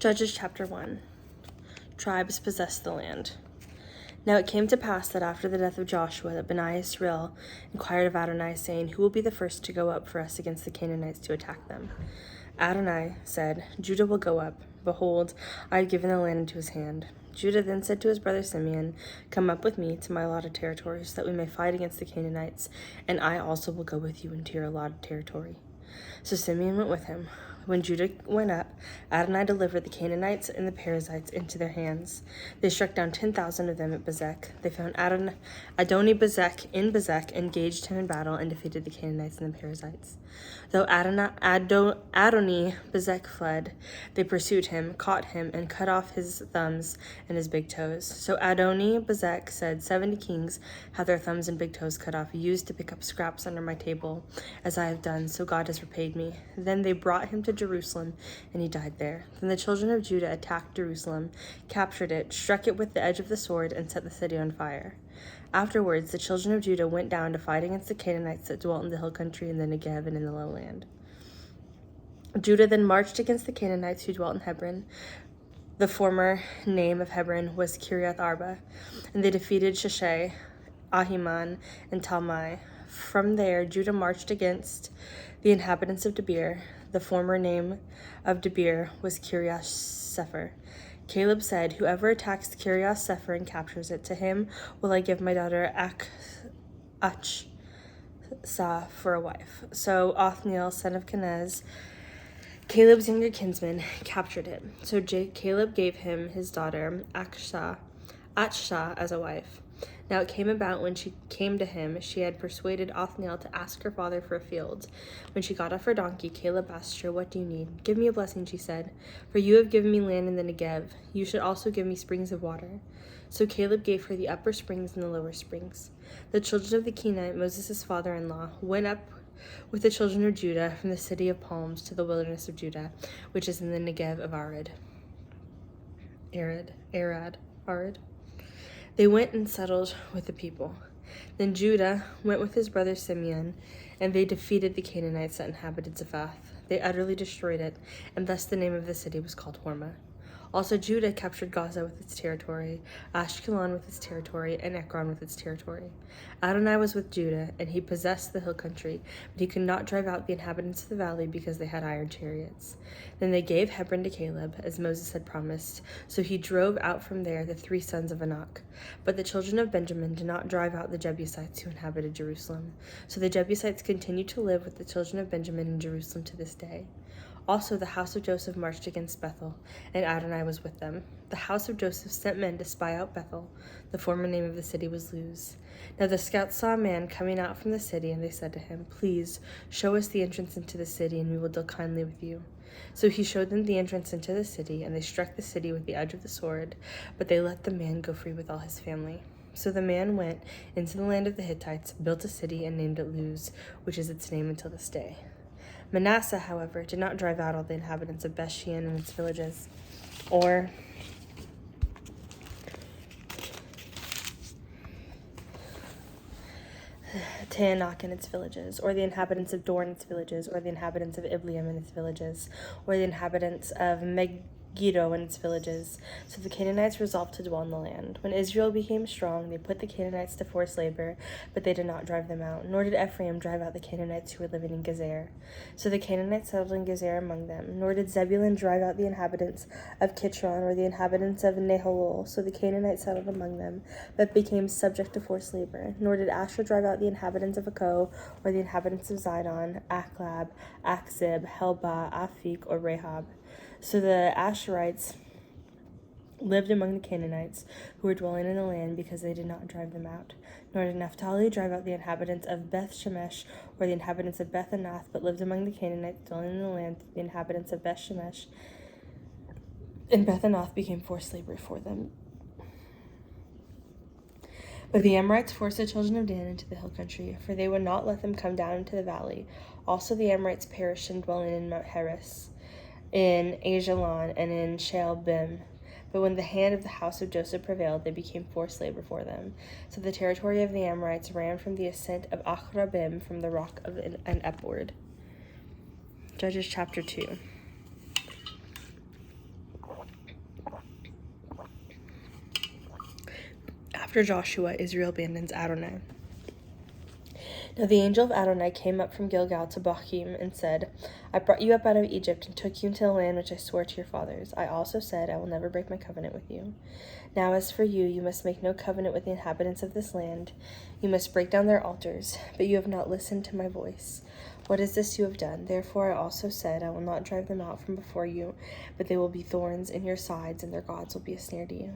Judges chapter 1. Tribes possessed the land. Now it came to pass that after the death of Joshua, that Benaiah Israel inquired of Adonai, saying, Who will be the first to go up for us against the Canaanites to attack them? Adonai said, Judah will go up. Behold, I have given the land into his hand. Judah then said to his brother Simeon, Come up with me to my allotted territory, so that we may fight against the Canaanites, and I also will go with you into your allotted territory. So Simeon went with him. When Judah went up, Adonai delivered the Canaanites and the Perizzites into their hands. They struck down 10,000 of them at Bezek. They found Adoni-Bezek in Bezek, engaged him in battle, and defeated the Canaanites and the Perizzites. Though Adoni-Bezek fled, they pursued him, caught him, and cut off his thumbs and his big toes. So Adoni-Bezek said, 70 kings have their thumbs and big toes cut off, used to pick up scraps under my table, as I have done, so God has repaid me. Then they brought him to Jerusalem, and he died there. Then the children of Judah attacked Jerusalem, captured it, struck it with the edge of the sword, and set the city on fire. Afterwards, the children of Judah went down to fight against the Canaanites that dwelt in the hill country in the Negev and in the lowland. Judah then marched against the Canaanites who dwelt in Hebron. The former name of Hebron was Kiriath Arba, and they defeated Sheshai, Ahiman, and Talmai. From there, Judah marched against the inhabitants of Debir. The former name of Debir was Kiriath Sepher. Caleb said, Whoever attacks Kiriath Sepher and captures it, to him will I give my daughter Achsah for a wife. So Othniel, son of Kenaz, Caleb's younger kinsman, captured it. So Caleb gave him his daughter Achsah as a wife. Now it came about when she came to him, she had persuaded Othniel to ask her father for a field. When she got off her donkey, Caleb asked her, What do you need? Give me a blessing, she said, for you have given me land in the Negev. You should also give me springs of water. So Caleb gave her the upper springs and the lower springs. The children of the Kenite, Moses' father-in-law, went up with the children of Judah from the city of palms to the wilderness of Judah, which is in the Negev of Arad. They went and settled with the people. Then Judah went with his brother Simeon, and they defeated the Canaanites that inhabited Zaphath. They utterly destroyed it, and thus the name of the city was called Hormah. Also Judah captured Gaza with its territory, Ashkelon with its territory, and Ekron with its territory. Adonai was with Judah, and he possessed the hill country, but he could not drive out the inhabitants of the valley because they had iron chariots. Then they gave Hebron to Caleb, as Moses had promised, so he drove out from there the 3 sons of Anak. But the children of Benjamin did not drive out the Jebusites who inhabited Jerusalem. So the Jebusites continued to live with the children of Benjamin in Jerusalem to this day. Also the house of Joseph marched against Bethel, and Adonai was with them. The house of Joseph sent men to spy out Bethel. The former name of the city was Luz. Now the scouts saw a man coming out from the city, and they said to him, Please, show us the entrance into the city, and we will deal kindly with you. So he showed them the entrance into the city, and they struck the city with the edge of the sword, but they let the man go free with all his family. So the man went into the land of the Hittites, built a city, and named it Luz, which is its name until this day. Manasseh, however, did not drive out all the inhabitants of Beth-shean and its villages, or Taanach and its villages, or the inhabitants of Dor and its villages, or the inhabitants of Ibleam and its villages, or the inhabitants of Megiddo and its villages. So the Canaanites resolved to dwell in the land. When Israel became strong, they put the Canaanites to forced labor, but they did not drive them out, nor did Ephraim drive out the Canaanites who were living in Gezer. So the Canaanites settled in Gezer among them, nor did Zebulun drive out the inhabitants of Kitron or the inhabitants of Nahalol. So the Canaanites settled among them, but became subject to forced labor. Nor did Asher drive out the inhabitants of Akko or the inhabitants of Zidon, Aklab, Akzib, Helbah, Afik, or Rahab. So the Asherites lived among the Canaanites who were dwelling in the land because they did not drive them out. Nor did Naphtali drive out the inhabitants of Beth Shemesh or the inhabitants of Beth Anath, but lived among the Canaanites dwelling in the land. The inhabitants of Beth Shemesh and Beth Anath became forced labor for them. But the Amorites forced the children of Dan into the hill country, for they would not let them come down into the valley. Also the Amorites perished in dwelling in Mount Heres, in Ajalon, and in Shaalbim. But when the hand of the house of Joseph prevailed, they became forced labor for them. So the territory of the Amorites ran from the ascent of Achrabim, from the rock of and upward. Judges chapter 2. After Joshua, Israel abandons Adonai. Now the angel of Adonai came up from Gilgal to Bochim and said, I brought you up out of Egypt and took you into the land which I swore to your fathers. I also said, I will never break my covenant with you. Now as for you, you must make no covenant with the inhabitants of this land. You must break down their altars, but you have not listened to my voice. What is this you have done? Therefore I also said, I will not drive them out from before you, but they will be thorns in your sides, and their gods will be a snare to you.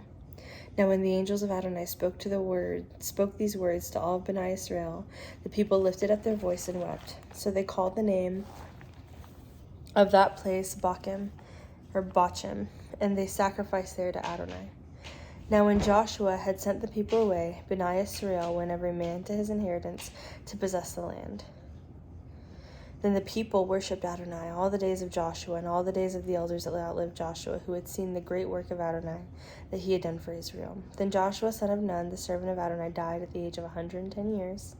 Now when the angels of Adonai spoke these words to all of Bnei Israel, the people lifted up their voice and wept. So they called the name of that place Bochim, and they sacrificed there to Adonai. Now when Joshua had sent the people away, Bnei Israel went every man to his inheritance to possess the land. Then the people worshipped Adonai all the days of Joshua and all the days of the elders that outlived Joshua, who had seen the great work of Adonai that he had done for Israel. Then Joshua son of Nun, the servant of Adonai, died at the age of 110 years,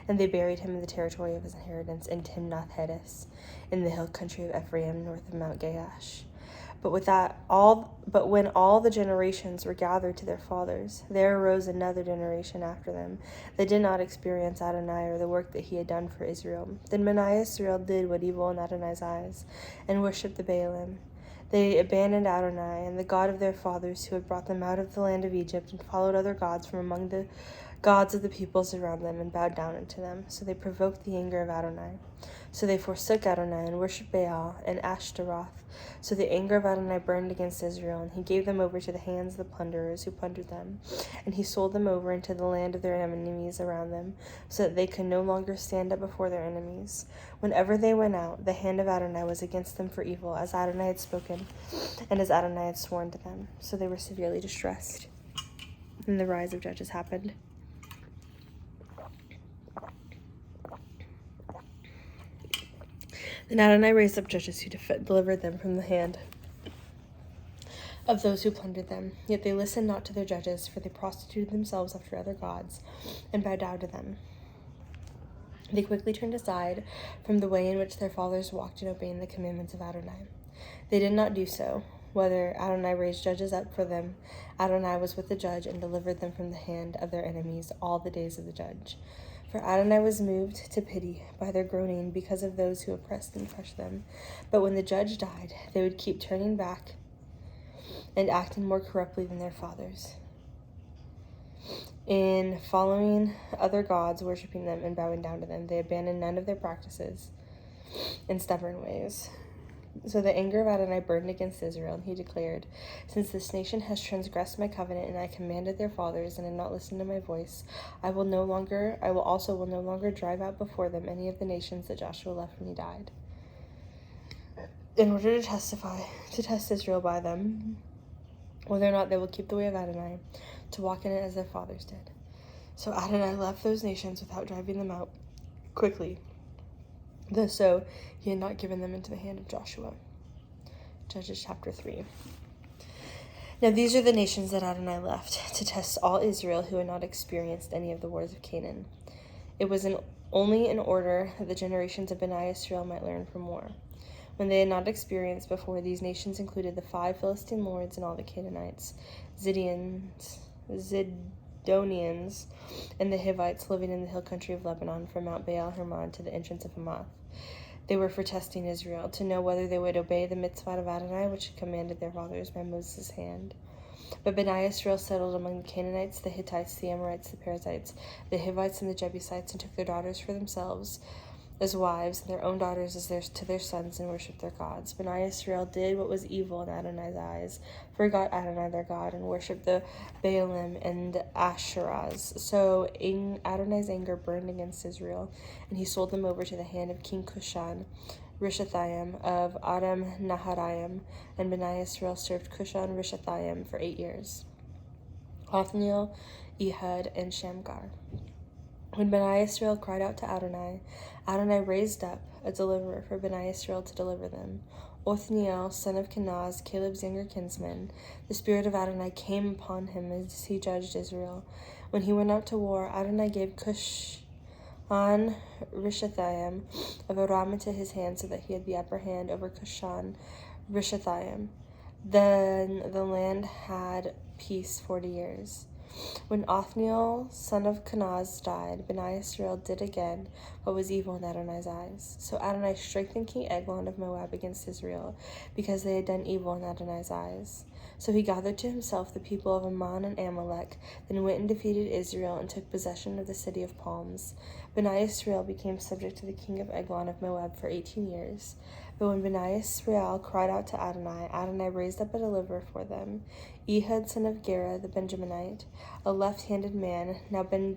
and they buried him in the territory of his inheritance in Timnath-Heres, in the hill country of Ephraim, north of Mount Gaash. But when all the generations were gathered to their fathers, there arose another generation after them that did not experience Adonai or the work that he had done for Israel. Then Bnei Israel did what evil in Adonai's eyes, and worshipped the Baalim. They abandoned Adonai and the God of their fathers, who had brought them out of the land of Egypt, and followed other gods from among the gods of the peoples around them, and bowed down unto them. So they provoked the anger of Adonai. So they forsook Adonai and worshipped Baal and Ashtaroth. So the anger of Adonai burned against Israel, and he gave them over to the hands of the plunderers who plundered them. And he sold them over into the land of their enemies around them, so that they could no longer stand up before their enemies. Whenever they went out, the hand of Adonai was against them for evil, as Adonai had spoken, and as Adonai had sworn to them. So they were severely distressed. And the rise of judges happened. Then Adonai raised up judges who delivered them from the hand of those who plundered them. Yet they listened not to their judges, for they prostituted themselves after other gods, and bowed down to them. They quickly turned aside from the way in which their fathers walked in obeying the commandments of Adonai. They did not do so. Whether Adonai raised judges up for them, Adonai was with the judge and delivered them from the hand of their enemies all the days of the judge. For Adonai was moved to pity by their groaning because of those who oppressed and crushed them. But when the judge died, they would keep turning back and acting more corruptly than their fathers, in following other gods, worshiping them, and bowing down to them. They abandoned none of their practices and stubborn ways. So the anger of Adonai burned against Israel, and he declared, Since this nation has transgressed my covenant, and I commanded their fathers, and had not listened to my voice, I will no longer drive out before them any of the nations that Joshua left when he died, in order to test Israel by them, whether or not they will keep the way of Adonai, to walk in it as their fathers did. So Adonai left those nations without driving them out quickly, though so he had not given them into the hand of Joshua. Judges chapter 3. Now these are the nations that Adonai left to test all Israel who had not experienced any of the wars of Canaan. It was only in order that the generations of Bnei Israel might learn from war. When they had not experienced before, these nations included the 5 Philistine lords and all the Canaanites, Zidonians, and the Hivites living in the hill country of Lebanon, from Mount Baal Hermon to the entrance of Hamath. They were for testing Israel, to know whether they would obey the mitzvah of Adonai, which had commanded their fathers by Moses' hand. But Bnei Israel settled among the Canaanites, the Hittites, the Amorites, the Perizzites, the Hivites, and the Jebusites, and took their daughters for themselves as wives, and their own daughters as theirs to their sons, and worshipped their gods. Bnei Israel did what was evil in Adonai's eyes, forgot Adonai their God, and worshipped the Baalim and Asherahs. So Adonai's anger burned against Israel, and he sold them over to the hand of King Cushan Rishathaim of Adam Naharaim, and Bnei Israel served Cushan Rishathaim for 8 years. Othniel, Ehud, and Shamgar. When Bnei Israel cried out to Adonai, Adonai raised up a deliverer for Bnei Israel to deliver them. Othniel, son of Kenaz, Caleb's younger kinsman. The spirit of Adonai came upon him as he judged Israel. When he went out to war, Adonai gave Cushan Rishathaim of Aram into his hand, so that he had the upper hand over Cushan Rishathaim. Then the land had peace 40 years. When Othniel, son of Kenaz, died, Bani Israel did again what was evil in Adonai's eyes. So Adonai strengthened King Eglon of Moab against Israel, because they had done evil in Adonai's eyes. So he gathered to himself the people of Ammon and Amalek, then went and defeated Israel and took possession of the city of palms. Bani Israel became subject to the king of Eglon of Moab for 18 years. But when Bani Israel cried out to Adonai, Adonai raised up a deliverer for them, Ehud son of Gera the Benjaminite, a left-handed man. Now Bani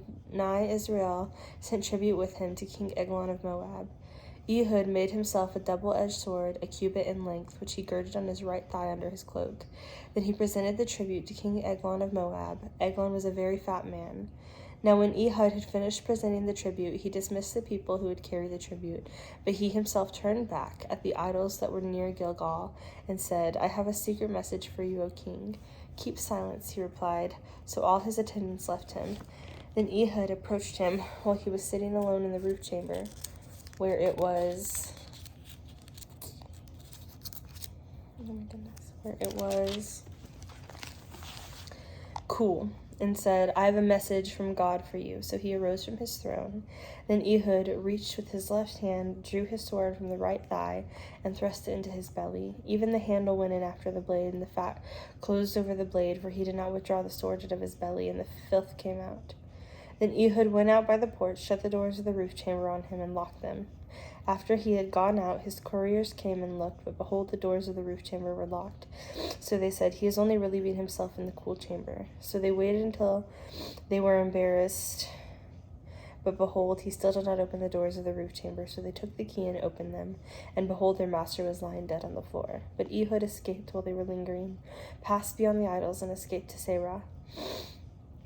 Israel sent tribute with him to King Eglon of Moab. Ehud made himself a double-edged sword, a cubit in length, which he girded on his right thigh under his cloak. Then he presented the tribute to King Eglon of Moab. Eglon was a very fat man. Now when Ehud had finished presenting the tribute, he dismissed the people who would carry the tribute. But he himself turned back at the idols that were near Gilgal and said, I have a secret message for you, O king. Keep silence, he replied. So all his attendants left him. Then Ehud approached him while he was sitting alone in the roof chamber, where it was cool, and said, I have a message from God for you. So he arose from his throne. Then Ehud reached with his left hand, drew his sword from the right thigh, and thrust it into his belly. Even the handle went in after the blade, and the fat closed over the blade, for he did not withdraw the sword out of his belly, and the filth came out. Then Ehud went out by the porch, shut the doors of the roof chamber on him, and locked them. After he had gone out, his couriers came and looked, but behold, the doors of the roof chamber were locked. So they said, he is only relieving himself in the cool chamber. So they waited until they were embarrassed, but behold, he still did not open the doors of the roof chamber. So they took the key and opened them, and behold, their master was lying dead on the floor. But Ehud escaped while they were lingering, passed beyond the idols, and escaped to Serah.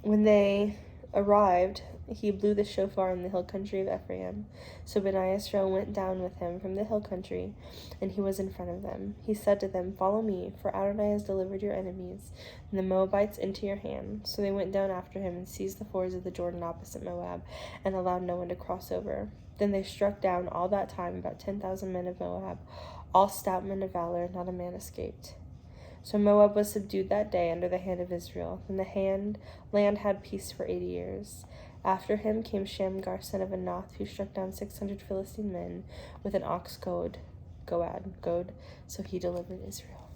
When they arrived, he blew the shofar in the hill country of Ephraim. So Bani Israel went down with him from the hill country, and he was in front of them. He said to them, Follow me, for Adonai has delivered your enemies and the Moabites into your hand. So they went down after him and seized the fords of the Jordan opposite Moab, and allowed no one to cross over. Then they struck down all that time about 10,000 men of Moab, all stout men of valor, not a man escaped. So Moab was subdued that day under the hand of Israel. Then the land had peace for 80 years. After him came Shamgar, son of Anath, who struck down 600 Philistine men with an ox goad. So he delivered Israel.